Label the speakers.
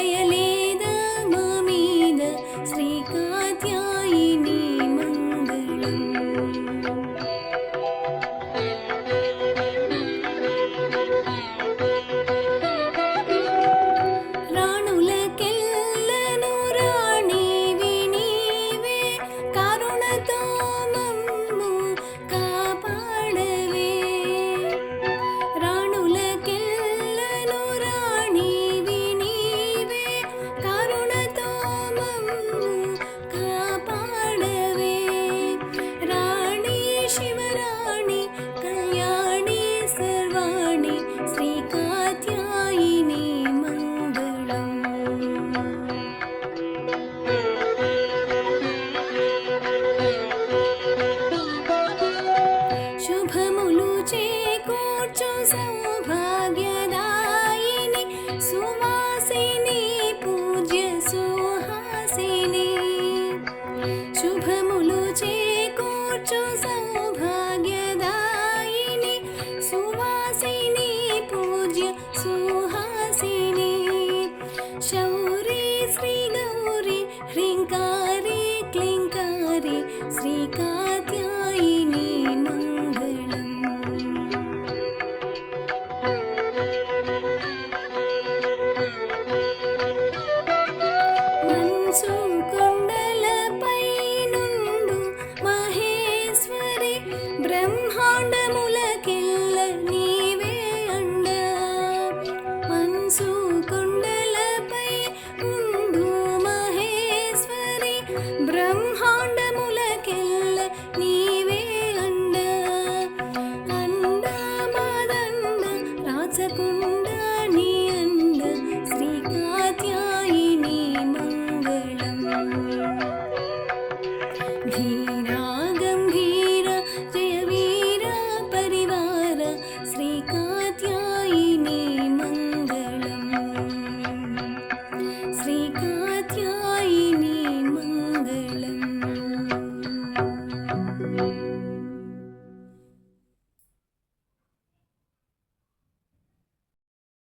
Speaker 1: जयलेद ममीद श्रीकात्यायिनी मङ्गलम्। రాణులకెల్లను రాణివి నీవే, కరుణతో మమ్ము కాపాడవే. రాణులకెల్లను రాణివి నీవే, కరుణతో మమ్ము కాపాడవే. రాణి శివరాణి కళ్యాణి సర్వాణి శ్రీకాత్యాయిని మంగళం. శుభములు చేకూర్చు సౌభాగ్యదాయిని సువాసిని పూజ్య సుహాసిని. శుభములు చేకూర్చు సౌభాగ్యదాయిని సువాసిని పూజ్య సుహాసిని. శౌరి శ్రీ గౌరి హ్రీంకారి క్లీంకారి శ్రీకాత్యాయిని మంగళం. మంచు కొండలపై నుండు మహేశ్వరి, బ్రహ్మాండములకెల్ల నీవే అండ. మంచు కొండలపై ఉండు మహేశ్వరి, బ్రహ్మాండములకెల్ల నీవే అండ. అండ మాదండ రాచకుండ నీ అండ శ్రీకాత్యాయిని మంగళం. ధీరా